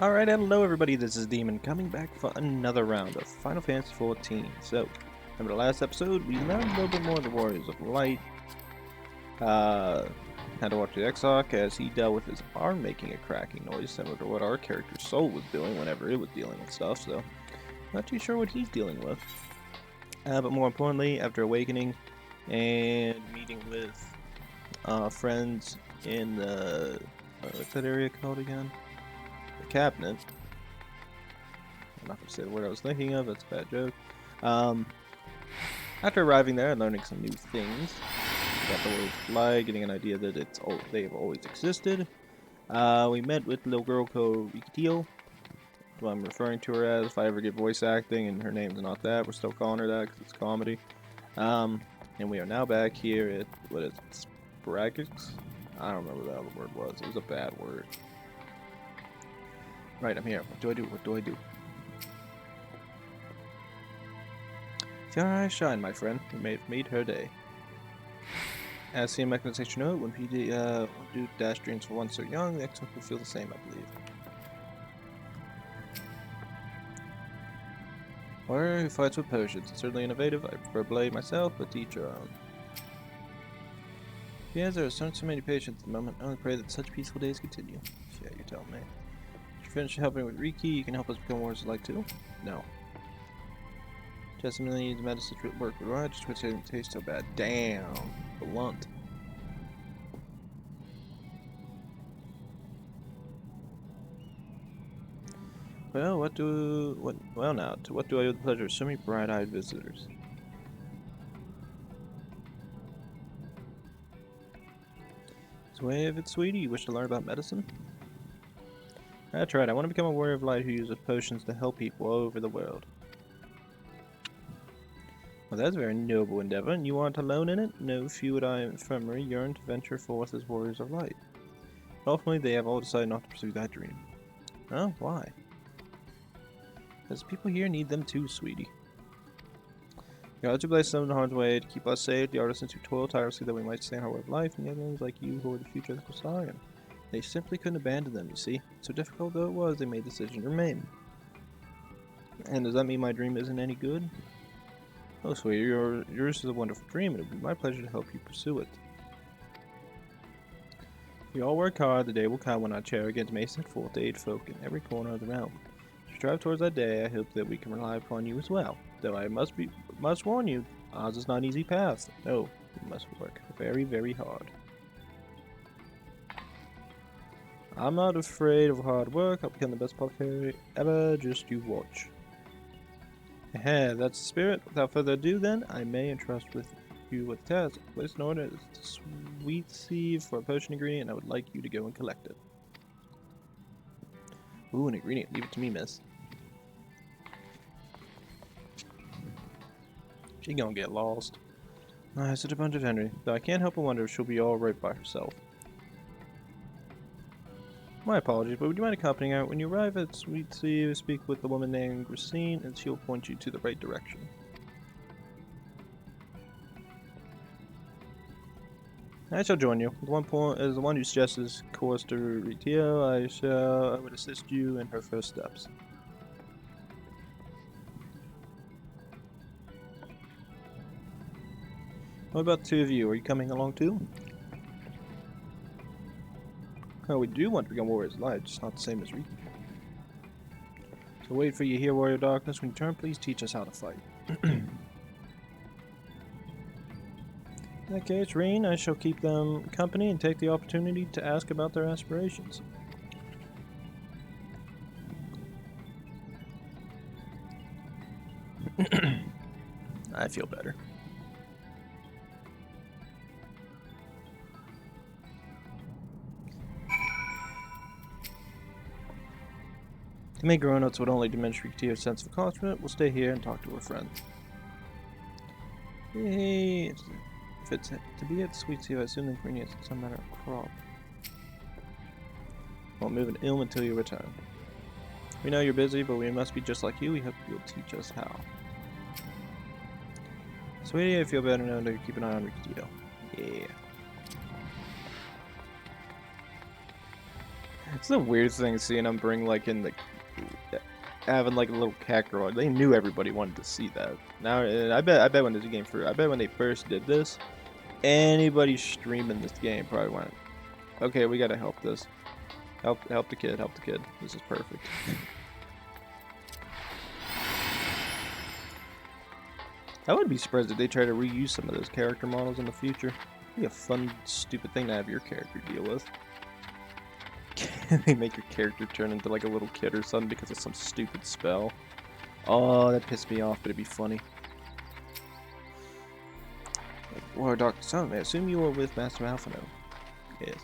Alright, hello everybody, this is Demon coming back for another round of Final Fantasy XIV. So, remember the last episode, we learned a little bit more of the Warriors of Light. Had to watch the Exarch as he dealt with his arm making a cracking noise, similar to what our character's soul was doing whenever it was dealing with stuff, so not too sure what he's dealing with. But more importantly, after awakening and meeting with friends in the, what's that area called again? The cabinet. I'm not going to say the word I was thinking of, that's a bad joke. After arriving there and learning some new things, got the Warriors of Light, getting an idea that they have always existed. We met with a little girl called Riqi-Tio, who I'm referring to her as. If I ever get voice acting and her name's not that, we're still calling her that because it's comedy. And we are now back here at, what is it, Spraggix? I don't remember what the other word was. It was a bad word. Right, I'm here. What do I do? What do I do? See our eyes shine, my friend. We made her day. As CM mechanization note, when PD do dash dreams for one so young, the Exarch will feel the same, I believe. Warrior who fights with potions. It's certainly innovative. I prefer Blade myself, but to each your own. Yes, there are so many patients at the moment. I only pray that such peaceful days continue. Yeah, you tell me. Finish helping with Riqi, you can help us become warriors of light too? No. Testimony needs medicine to work right, just because it didn't taste so bad. Damn. Blunt. Well, what do I owe the pleasure of so many bright-eyed visitors? So way of it, sweetie, you wish to learn about medicine? That's right, I want to become a warrior of light who uses potions to help people all over the world. Well, that's a very noble endeavor, and you aren't alone in it. No few at our infirmary yearn to venture forth as warriors of light. But ultimately, they have all decided not to pursue that dream. Oh, why? Because people here need them too, sweetie. The gods who bless them in the hard way to keep us safe, the artisans who toil tirelessly that we might stay in our way of life, and the others like you who are the future of the Crystalian. They simply couldn't abandon them, you see. So difficult though it was, they made the decision to remain. And does that mean my dream isn't any good? Oh, sweetie, yours is a wonderful dream, and it would be my pleasure to help you pursue it. We all work hard, the day will come when our Cherubians may set forth to aid folk in every corner of the realm. To strive towards that day, I hope that we can rely upon you as well. Though I must warn you, ours is not an easy path. No, we must work very, very hard. I'm not afraid of hard work. I'll become the best apothecary ever. Just you watch. That's the spirit. Without further ado, then, I may entrust you with the task. Place an order to sweet sieve for a potion ingredient, and I would like you to go and collect it. Ooh, an ingredient. Leave it to me, miss. She gonna get lost. Such a bunch of Henry. Though I can't help but wonder if she'll be alright by herself. My apologies, but would you mind accompanying her? When you arrive at Sweet Sea, speak with the woman named Racine, and she'll point you to the right direction. I shall join you. The one who suggests this course to Riqi-Tio, I would assist you in her first steps. What about the two of you? Are you coming along too? Oh, we do want to become warriors of light, just not the same as Riqi. So wait for you here, warrior of darkness. When you turn, please teach us how to fight. In that case, Reen, I shall keep them company and take the opportunity to ask about their aspirations. I feel better. To make grown-ups would only diminish Riqi-Tio's sense of accomplishment, we'll stay here and talk to her friends. Hey, if it's to be at Sweet Sea, I assume the ingredients in some matter of crop. Won't move an ilm until you return. We know you're busy, but we must be just like you. We hope you'll teach us how. Sweetie, I feel better knowing to keep an eye on Yeah. It's the weirdest thing seeing them bring like in the having like a little cat girl. They knew everybody wanted to see that. Now I bet when this game I bet when they first did this, anybody streaming this game probably went, okay, we gotta help this. Help the kid, help the kid. This is perfect. I wouldn't be surprised if they try to reuse some of those character models in the future. It'd be a fun, stupid thing to have your character deal with. They make your character turn into like a little kid or something because of some stupid spell. Oh, that pissed me off, but it'd be funny. War Dr. Solomon, I assume you were with Master Alphino. Yes.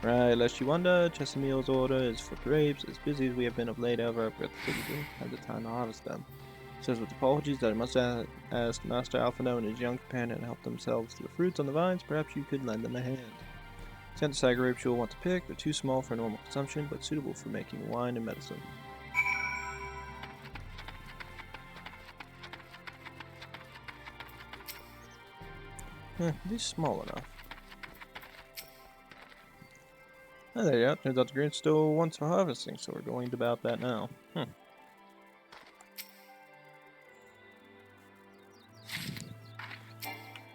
Right, lest you wonder, Chesameel's order is for grapes. As busy as we have been of late, however, I've got the time to harvest them. Says with apologies that I must ask Master Alphino and his young companion to help themselves to the fruits on the vines. Perhaps you could lend them a hand. Santa grapes you'll want to pick. They're too small for normal consumption, but suitable for making wine and medicine. These small enough. Oh, there you go. Turns out the green still wants for harvesting, so we're going about that now.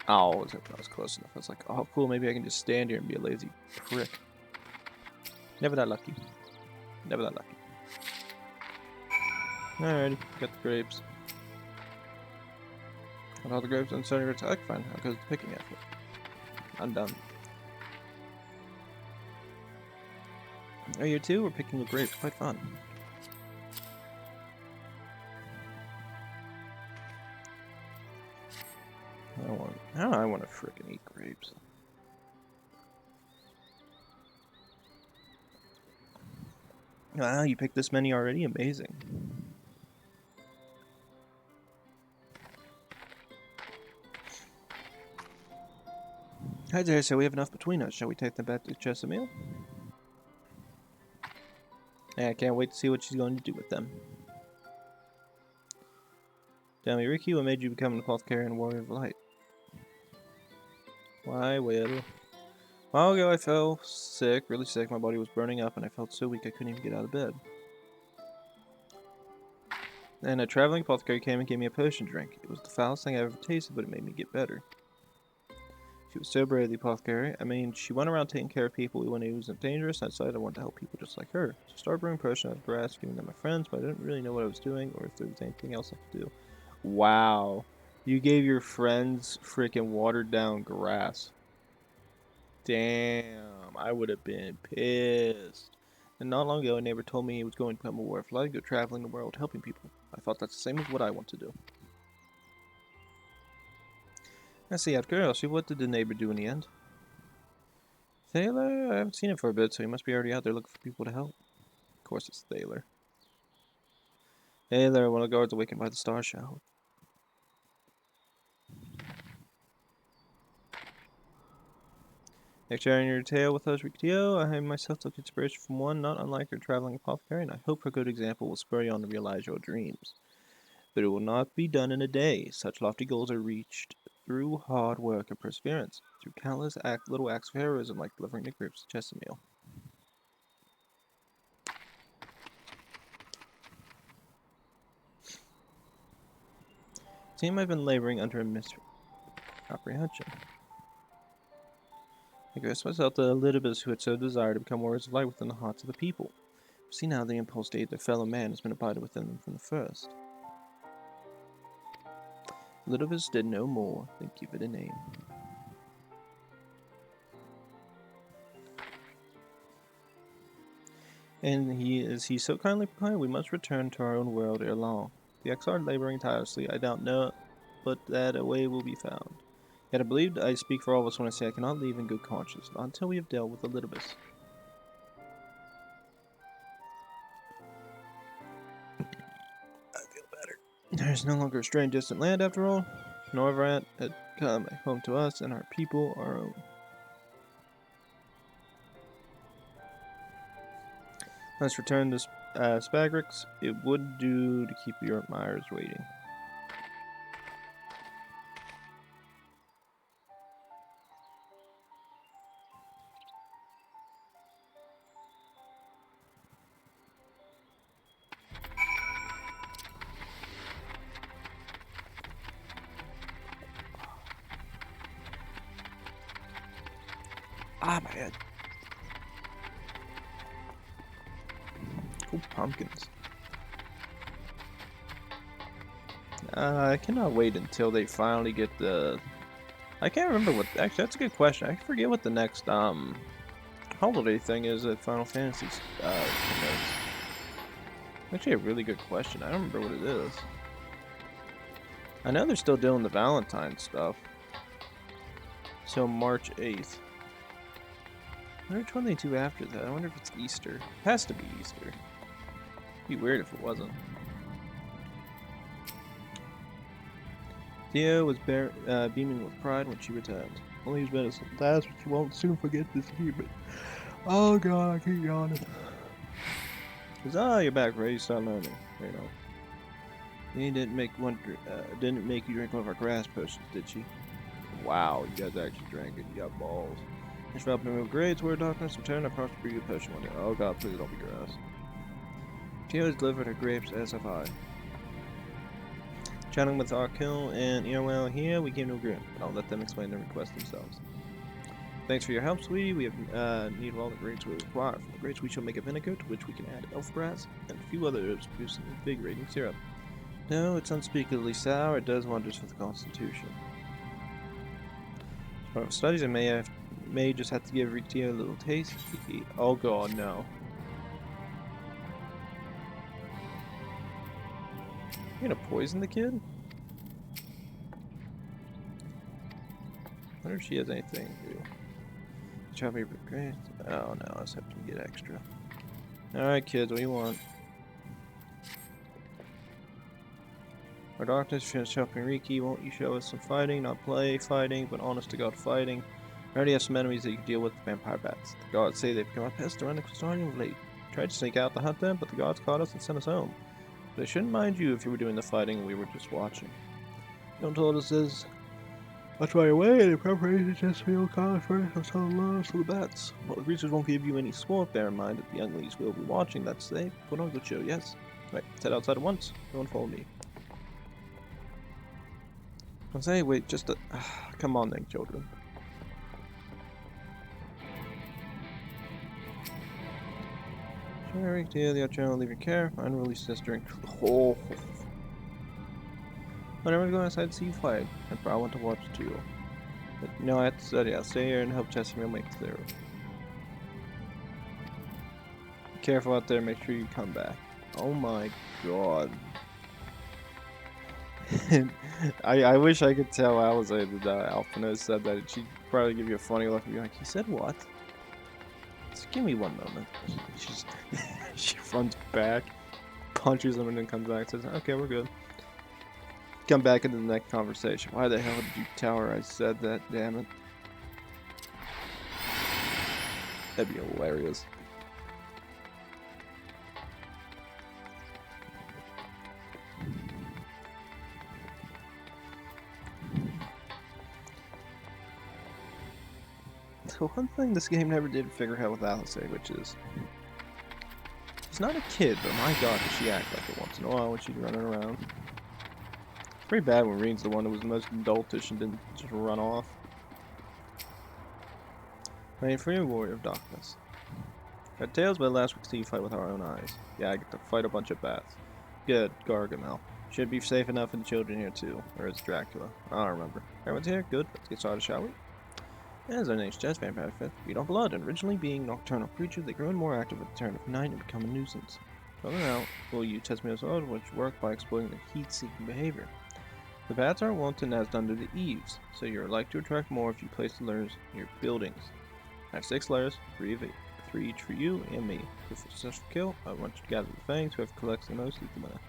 Oh, I was hoping I was close enough. I was like, oh, cool, maybe I can just stand here and be a lazy prick. Never that lucky. Never that lucky. Alrighty, got the grapes. Got all the grapes and starting to attack. Fine, how goes the picking effort? I'm done. Oh, you too? We're picking the grapes. Quite fun. I want to frickin' eat grapes. Wow, you picked this many already? Amazing. Hi there, so we have enough between us. Shall we take them back to Chesameal? Yeah, I can't wait to see what she's going to do with them. Tell me, Riqi, what made you become an apothecary and warrior of light? Why, well, a while ago I fell sick, really sick. My body was burning up and I felt so weak I couldn't even get out of bed. And a traveling apothecary came and gave me a potion drink. It was the foulest thing I ever tasted, but it made me get better. She was so brave, the apothecary. I mean, she went around taking care of people when it wasn't dangerous. I decided I wanted to help people just like her. So I started brewing potion out of grass, giving them to my friends, but I didn't really know what I was doing or if there was anything else I could do. Wow. You gave your friends freaking watered down grass. Damn, I would have been pissed. And not long ago, a neighbor told me he was going to become a warrior of light, go traveling the world helping people. I thought that's the same as what I want to do. I see, out of curiosity, what did the neighbor do in the end? Thaler? I haven't seen him for a bit, so he must be already out there looking for people to help. Of course it's Thaler. Thaler, one of the guards awakened by the star shower. Next, sharing your tale with us, Riqi-Tio, I myself took inspiration from one not unlike your traveling apothecary, and I hope her good example will spur you on to realize your dreams. But it will not be done in a day. Such lofty goals are reached through hard work and perseverance, through countless little acts of heroism like delivering the grapes to Chesameal. Seem I've been laboring under a misapprehension. I guess myself the Elidibus who had so desired to become warriors of light within the hearts of the people. See now the impulse to aid their fellow man has been abided within them from the first. Elidibus did no more than give it a name. And is he so kindly proclaimed, we must return to our own world ere long. The exile laboring tirelessly, I doubt not, but that a way will be found. Yet I believe I speak for all of us when I say I cannot leave in good conscience, not until we have dealt with Elidibus. I feel better. There is no longer a strange distant land after all. Norvrat had come home to us, and our people our own. Let's return to Spagrix. It would do to keep your admirers waiting. Ah, my head. Cool pumpkins. I cannot wait until they finally get the... I can't remember what... Actually, that's a good question. I forget what the next, holiday thing is at Final Fantasy, promotes. Actually, a really good question. I don't remember what it is. I know they're still doing the Valentine stuff. So March 8th. I wonder which one they do after that. I wonder if it's Easter. It has to be Easter. It'd be weird if it wasn't. Theo was beaming with pride when she returned. Only he's been as last, but she won't soon forget this achievement. Oh god, I keep yawning. Cause you're back, ready to start learning. You know. He didn't make you drink one of our grass potions, did she? Wow, you guys actually drank it. You got balls. I should help me remove grades, word darkness, return across the brew potion one day. Oh god, please don't be grass. Theo has delivered her grapes, as have I. Chatting with Arkil and Eorzeans here, we came to agreement, but I'll let them explain their request themselves. Thanks for your help, sweetie. We have need of all the grapes we require. From the grapes we shall make a vinegar, to which we can add elf grass, and a few other herbs to produce an invigorating syrup. No, it's unspeakably sour. It does wonders for the constitution. For studies, I may just have to give Riqi-Tio a little taste. Oh god, no. You gonna poison the kid? I wonder if she has anything to do. Chop me great. Oh no, I just have to get extra. Alright kids, what do you want? Our darkness finished helping Riqi. Won't you show us some fighting? Not play fighting, but honest to god fighting. I already have some enemies that you can deal with, vampire bats. The gods say they've become a pest around the Crystalian of late. Tried to sneak out to hunt them, but the gods caught us and sent us home. But I shouldn't mind you if you were doing the fighting and we were just watching. Don't told us this. That's right away, and in preparation just feel kind first for some love for the bats. Well, the creatures won't give you any sport, bear in mind that the young ladies will be watching, that's safe. Put on a good show, yes? Right, head outside at once. Go and follow me. I say, wait, just a... come on then, children. Sherry, dear, the channel, leave your care. Find release this drink. Oh. Whenever I go outside to see you fight, I probably want to watch too. But you know, I have to study. I'll stay here and help Chesterfield make it through. Be careful out there, make sure you come back. Oh my god. I wish I could tell Alize that Alphino said that. She'd probably give you a funny look and be like, he said what? Just give me one moment. She runs back, punches him, and then comes back and says, okay, we're good. Come back into the next conversation. Why the hell did you tell her I said that, damn it? That'd be hilarious. So one thing this game never did figure out with Alice, which is... she's not a kid, but my god does she act like it once in a while when she's running around. It's pretty bad when Reen's the one that was the most adultish and didn't just run off. Playing for you, Warrior of Darkness. Got tales about last week's you fight with our own eyes. Yeah, I get to fight a bunch of bats. Good, Gargamel. Should be safe enough for the children here too. Or it's Dracula. I don't remember. Everyone's here? Good. Let's get started, shall we? As our name's Jess, Vampire 5th, feed on blood, and originally being nocturnal creatures, they grow more active at the turn of night and become a nuisance. Further out, will you test me as well, which work by exploiting their heat-seeking behavior. The bats aren't wanted as done to the eaves, so you're likely to attract more if you place the lures near buildings. I have 6 lures, 3 each for you and me. If it's a successful kill, I want you to gather the fangs. Whoever collects the most is the winner.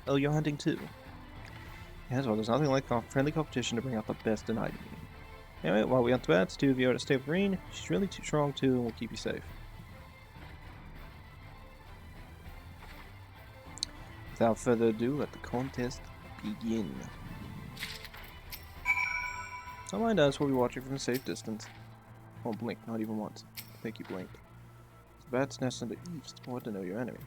Oh, you're hunting too? Yes, well, there's nothing like friendly competition to bring out the best in Hydaelyn. Anyway, while we hunt the bats, 2 of you are to stay with Reen. She's really too strong too and will keep you safe. Without further ado, let the contest begin. Don't mind us, we'll be watching from a safe distance. Won't blink, not even once. I think you blinked. The bat's nest on the east. What to know your enemy.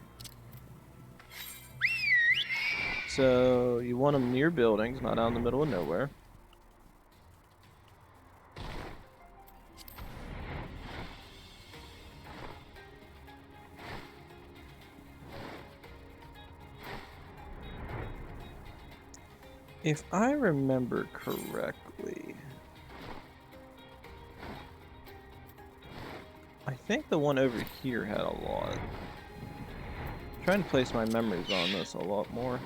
So, you want them near buildings, not out in the middle of nowhere. If I remember correctly, I think the one over here had a lot. I'm trying to place my memories on this a lot more.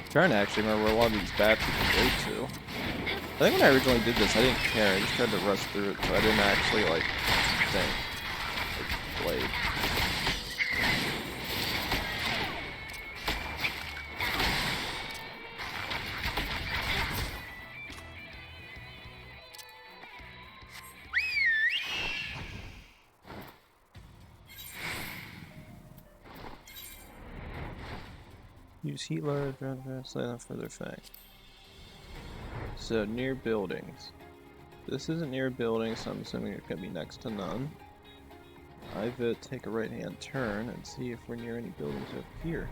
I'm trying to actually remember where a lot of these bats you can go to. I think when I originally did this, I didn't care. I just tried to rush through it, so I didn't actually, like, think. Like, played. Use heat load, for their fang. So, near buildings. This isn't near buildings, so I'm assuming it's going to be next to none. I would take a right-hand turn and see if we're near any buildings over here.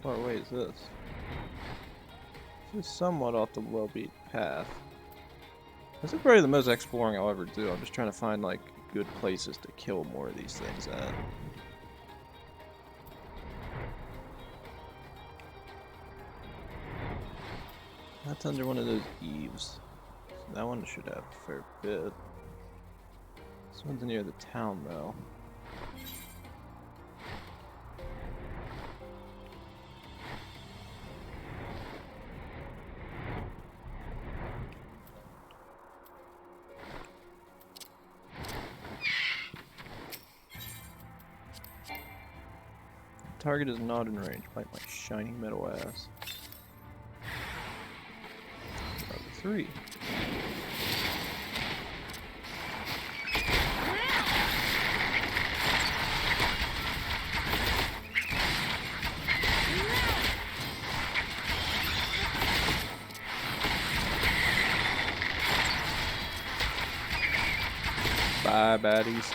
How far away is this? This is somewhat off the well-beaten path. This is probably the most exploring I'll ever do. I'm just trying to find, like, good places to kill more of these things at. That's under one of those eaves. So that one should have a fair bit. This one's near the town, though. Target is not in range. Bite my shiny metal ass. 3. Bye, baddies.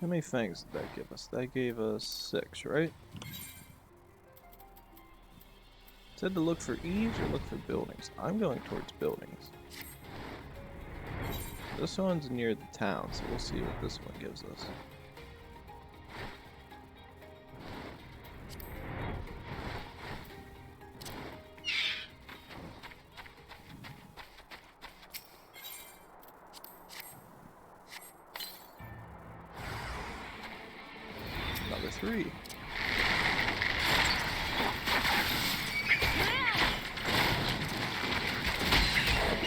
How many fangs did that give us? That gave us 6, right? It said to look for eaves or look for buildings. I'm going towards buildings. This one's near the town, so we'll see what this one gives us. Another 3.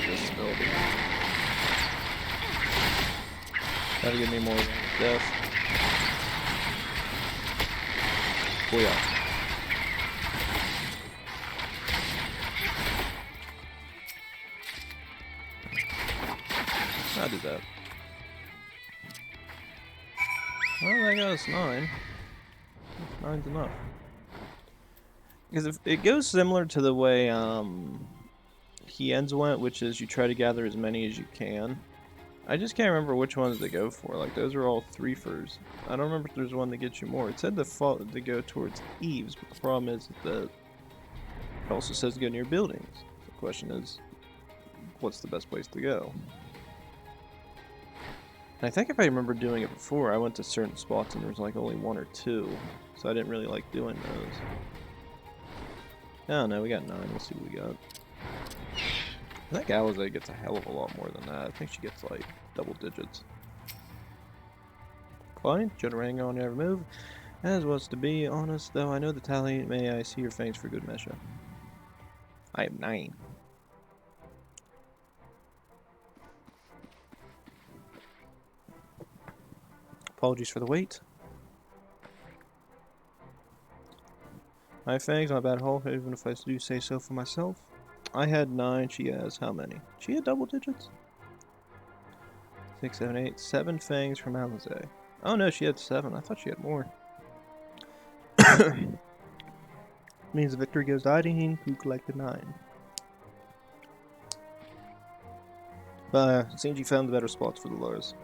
This building. Gotta give me more death. Oh yeah. I did that. Well, that got us 9. 9's enough. Because if it goes similar to the way Hydaelyn went, which is you try to gather as many as you can. I just can't remember which ones to go for. Like, those are all 3-fers. I don't remember if there's one that gets you more. It said to go towards eaves, but the problem is that it also says to go near buildings. The question is, what's the best place to go? And I think if I remember doing it before, I went to certain spots and there was like only 1 or 2, so I didn't really like doing those. I don't know, we got 9, let's see what we got. I think Eorzeea gets a hell of a lot more than that. I think she gets like double digits. Fine, Shadowbringers on every move. As was to be honest, though, I know the tally. May I see your fangs for good measure? I have 9. Apologies for the wait. My fangs, my bad hole, even if I do say so for myself. I had 9, she has how many? She had double digits? 6, 7, 8, 7 fangs from Eorzeea. Oh no, she had 7. I thought she had more. Means the victory goes to Hydaelyn, who collected 9. But it seems you found the better spots for the lures.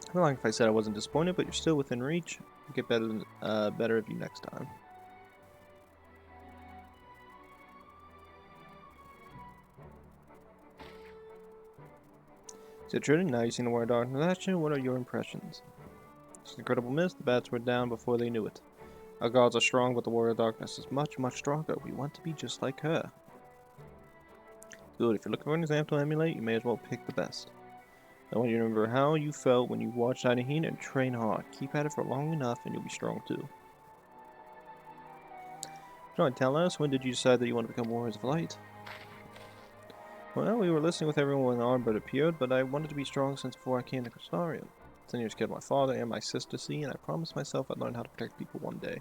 I feel like if I said I wasn't disappointed, but you're still within reach. I'll get better of you next time. So Trudy, now you've seen the War of Darkness action, what are your impressions? It's an incredible miss, the bats were down before they knew it. Our gods are strong, but the Warrior of Darkness is much, much stronger. We want to be just like her. Good, if you're looking for an example to emulate, you may as well pick the best. I want you to remember how you felt when you watched Hydaelyn and train hard. Keep at it for long enough and you'll be strong too. John, tell us, when did you decide that you want to become Warriors of Light? Well, we were listening with everyone when the Arbor appeared, but I wanted to be strong since before I came to Crystarium. 10 years killed my father and my sister, see, and I promised myself I'd learn how to protect people one day.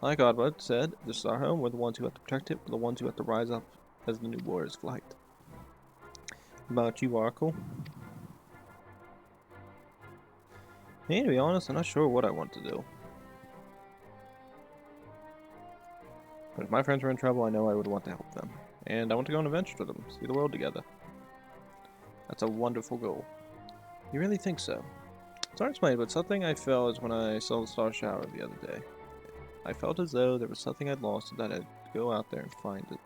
Like Godbud said, this is our home, we're the ones who have to protect it, we're the ones who have to rise up as the new Warriors of Light. About you, Arkle? Me, to be honest, I'm not sure what I want to do. But if my friends were in trouble, I know I would want to help them. And I want to go on adventures with them, see the world together. That's a wonderful goal. You really think so? It's hard to explain, but something I felt is when I saw the star shower the other day. I felt as though there was something I'd lost and that I'd go out there and find it.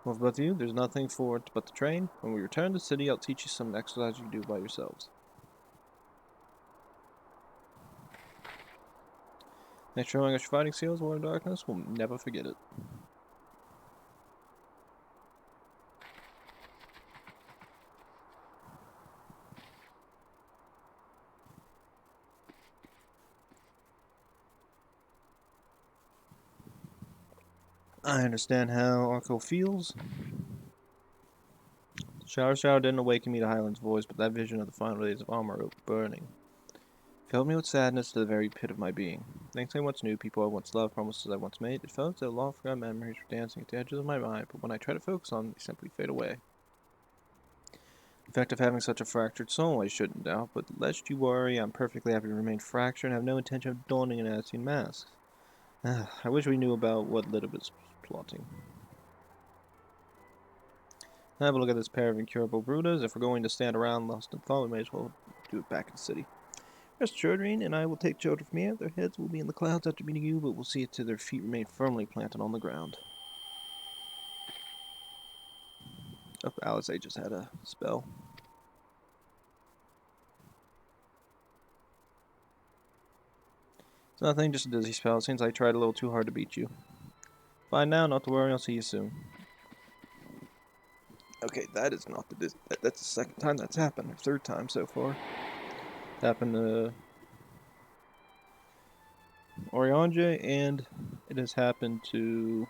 Well, for both of you, there's nothing for it but the train. When we return to the city, I'll teach you some exercises you can do by yourselves. Next showing us your fighting skills, War of Darkness, we'll never forget it. I understand how Arkle feels. Shower didn't awaken me to Hydaelyn's voice, but that vision of the final days of armor oak burning filled me with sadness to the very pit of my being. Things I once knew, people I once loved, promises I once made, it felt as though long-forgotten memories were dancing at the edges of my mind, but when I try to focus on them, they simply fade away. The fact of having such a fractured soul, I shouldn't doubt, but lest you worry, I'm perfectly happy to remain fractured and have no intention of donning an Ascian mask. I wish we knew about what Lydia was plotting. Have a look at this pair of incurable brooders. If we're going to stand around lost in thought, we may as well do it back in the city. Rest Children, and I will take children from here. Their heads will be in the clouds after meeting you, but we'll see it to their feet remain firmly planted on the ground. Oh, Alizé just had a spell. It's nothing, just a dizzy spell. Seems I tried a little too hard to beat you. Fine now, not to worry, I'll see you soon. Okay, that is not the that's the second time that's happened. The third time so far. It happened to Oriange, and it has happened to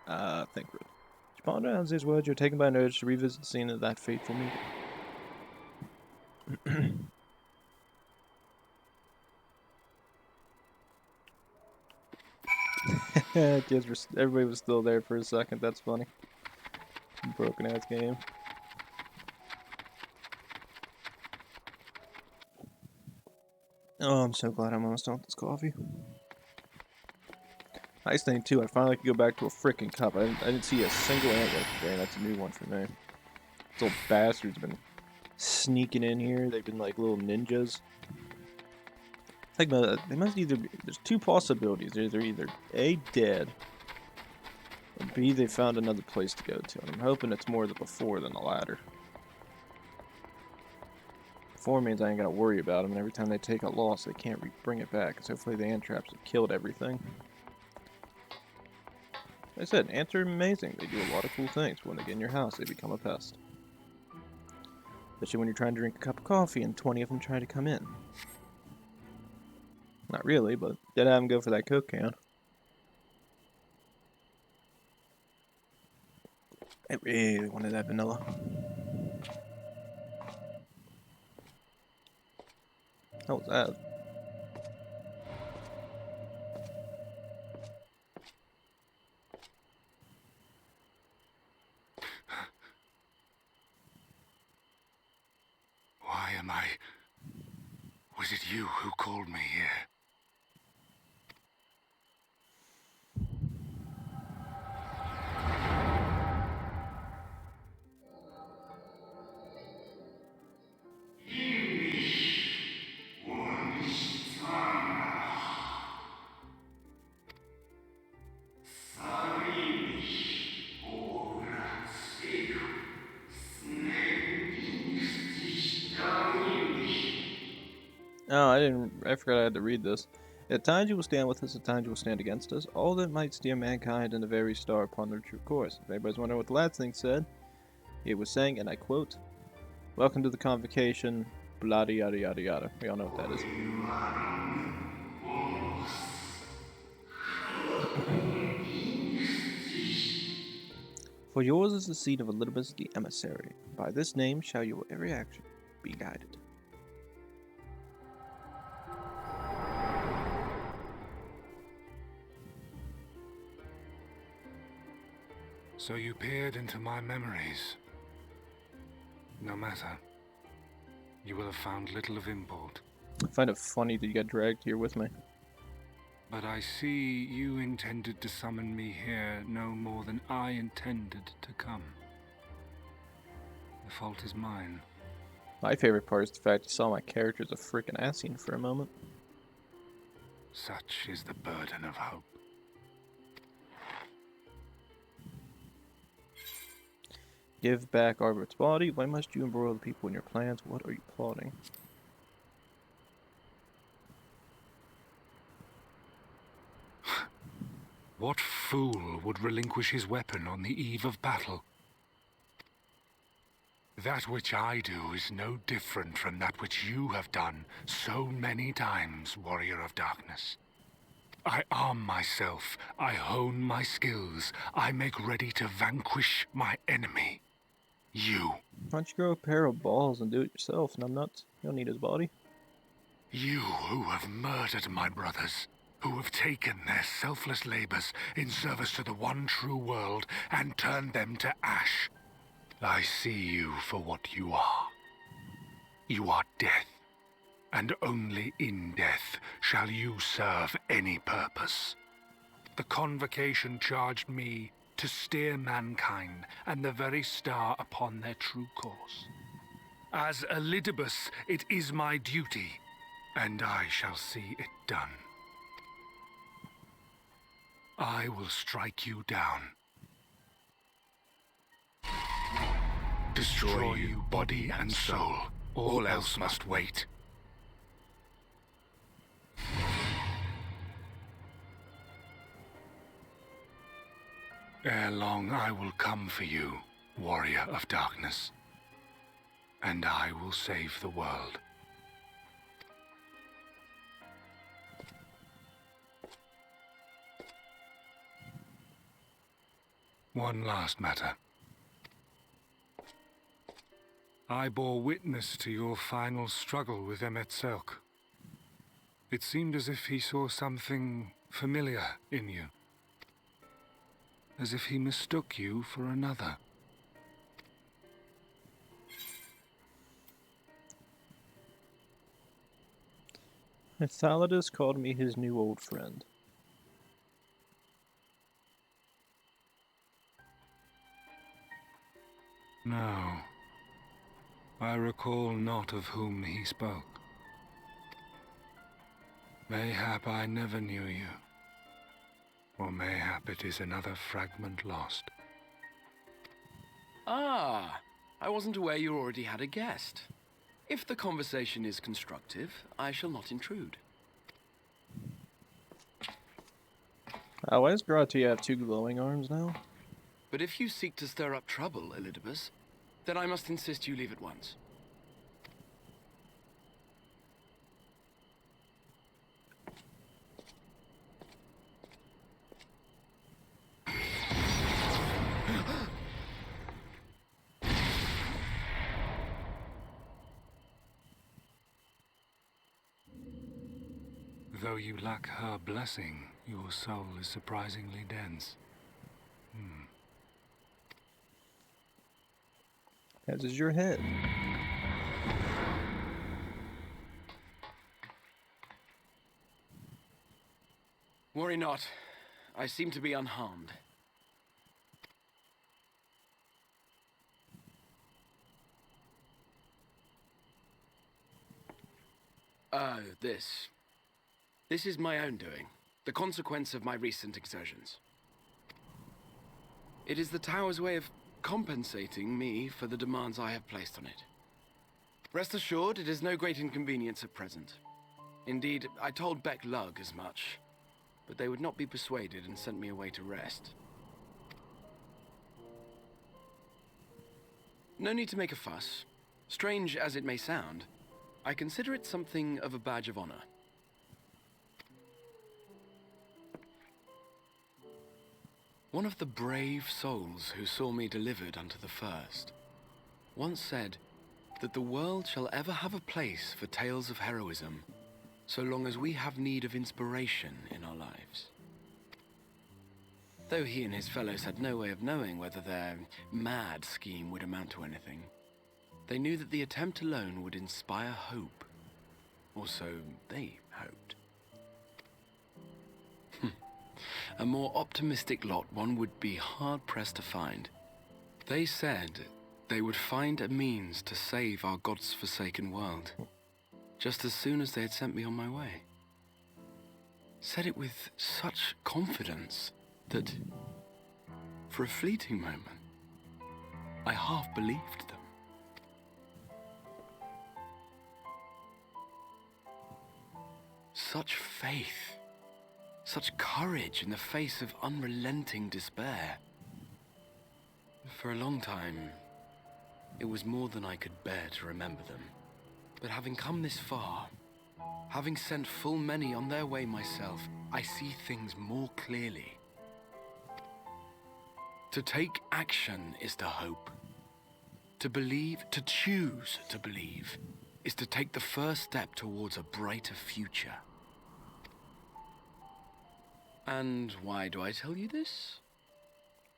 Thinkred. You ponder on these words, you're taken by an urge to revisit the scene of that fateful meeting. Everybody was still there for a second, that's funny. Broken ass game. Oh, I'm so glad I'm almost done with this coffee. Nice thing too, I finally could go back to a freaking cup. I didn't see a single antler today. That's a new one for me. These old bastards have been sneaking in here. They've been like little ninjas. Think about it. They must either be, there's two possibilities. They're either A, dead, or B, they found another place to go to. And I'm hoping it's more the before than the latter. Before means I ain't gotta worry about them, and every time they take a loss, they can't bring it back. Because hopefully the ant traps have killed everything. Like I said, ants are amazing. They do a lot of cool things. When they get in your house, they become a pest. Especially when you're trying to drink a cup of coffee and 20 of them try to come in. Not really, but did have them go for that Coke can. I really wanted that vanilla. How was that? Was it you who called me here? Oh, I forgot I had to read this. At times you will stand with us, at times you will stand against us. All that might steer mankind in the very star upon their true course. If anybody's wondering what the last thing said, it was saying, and I quote, "Welcome to the convocation, blah yada yada yada." We all know what that is. For yours is the seat of Elidibus the Emissary. By this name shall your every action be guided. So you peered into my memories. No matter. You will have found little of import. I find it funny that you got dragged here with me. But I see you intended to summon me here no more than I intended to come. The fault is mine. My favorite part is the fact you saw my character as a freaking Ascian for a moment. Such is the burden of hope. Give back Arbert's body. Why must you embroil the people in your plans? What are you plotting? What fool would relinquish his weapon on the eve of battle? That which I do is no different from that which you have done so many times, Warrior of Darkness. I arm myself, I hone my skills, I make ready to vanquish my enemy. You. Why don't you grow a pair of balls and do it yourself, numbnuts? You don't need his body. You who have murdered my brothers, who have taken their selfless labors in service to the one true world and turned them to ash. I see you for what you are. You are death, and only in death shall you serve any purpose. The convocation charged me to steer mankind and the very star upon their true course. As Elidibus, it is my duty, and I shall see it done. I will strike you down. Destroy you body and soul. All else must wait. Ere long I will come for you, Warrior of Darkness, and I will save the world. One last matter. I bore witness to your final struggle with Emet-Selch. It seemed as if he saw something familiar in you. As if he mistook you for another. Thaladus called me his new old friend. No. I recall not of whom he spoke. Mayhap I never knew you. Or mayhap it is another fragment lost. Ah, I wasn't aware you already had a guest. If the conversation is constructive, I shall not intrude. Why does Riqi-Tio have 2 glowing arms now? But if you seek to stir up trouble, Elidibus, then I must insist you leave at once. Though you lack her blessing, your soul is surprisingly dense. As is your head. Worry not. I seem to be unharmed. Oh, this. This is my own doing. The consequence of my recent exertions. It is the tower's way of compensating me for the demands I have placed on it. Rest assured, it is no great inconvenience at present. Indeed, I told Beck Lug as much, but they would not be persuaded and sent me away to rest. No need to make a fuss. Strange as it may sound, I consider it something of a badge of honor. One of the brave souls who saw me delivered unto the first once said that the world shall ever have a place for tales of heroism so long as we have need of inspiration in our lives. Though he and his fellows had no way of knowing whether their mad scheme would amount to anything, they knew that the attempt alone would inspire hope. Or so they hoped. A more optimistic lot one would be hard-pressed to find. They said they would find a means to save our God's forsaken world, just as soon as they had sent me on my way. Said it with such confidence that, for a fleeting moment, I half believed them. Such faith, such courage in the face of unrelenting despair. For a long time, it was more than I could bear to remember them. But having come this far, having sent full many on their way myself, I see things more clearly. To take action is to hope. To believe, to choose to believe, is to take the first step towards a brighter future. And why do I tell you this?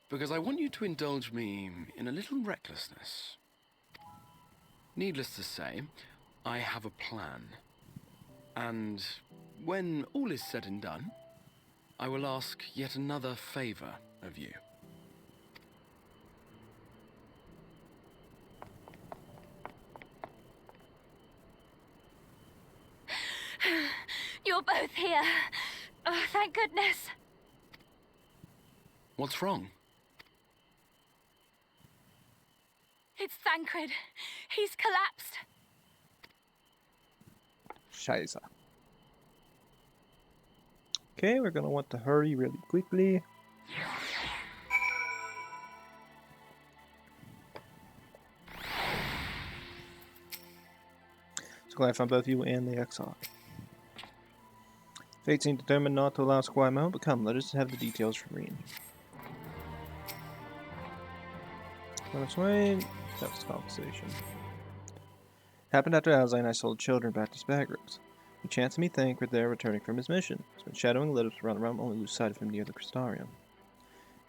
Because I want you to indulge me in a little recklessness. Needless to say, I have a plan. And when all is said and done, I will ask yet another favor of you. You're both here. Oh, thank goodness. What's wrong? It's Thancred. He's collapsed. Scheiße. Okay, we're gonna want to hurry really quickly. So glad I found both you and the Exarch. Fate seemed determined not to allow Squire Mo, but come, let us have the details from Reen. Let's wait. That was the conversation. Happened after Ascians and I sold children back to Spaggers. He chanced me Thancred there returning from his mission. He's been shadowing Littles to run around, only lose sight of him near the Crystarium.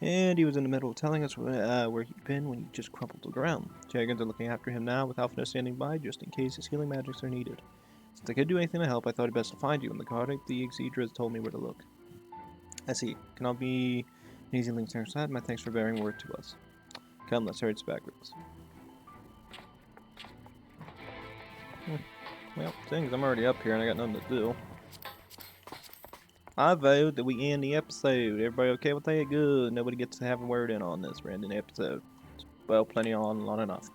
And he was in the middle of telling us where he'd been when he just crumpled to the ground. Jaggans are looking after him now, with Alphino standing by just in case his healing magics are needed. Since I couldn't do anything to help, I thought it best to find you, and the guard at the Exedras told me where to look. I see. Can all be an easy link to our side? My thanks for bearing word to us. Come, let's hurry to Spaggers. Well, things I'm already up here and I got nothing to do. I vote that we end the episode. Everybody okay with that? Good. Nobody gets to have a word in on this. We're ending the episode. Well, plenty on, long enough.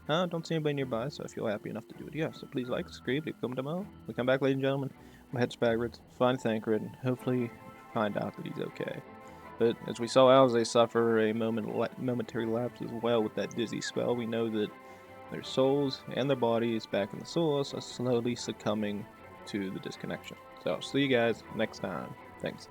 Don't see anybody nearby, so I feel happy enough to do it. Yeah, so please like, subscribe, leave a comment down. We come back, ladies and gentlemen. We'll head to Spaggers, find Thancred, and hopefully find out that he's okay. But as we saw Alze suffer a momentary lapse as well with that dizzy spell, we know that their souls and their bodies back in the source are slowly succumbing to the disconnection. So, see you guys next time. Thanks.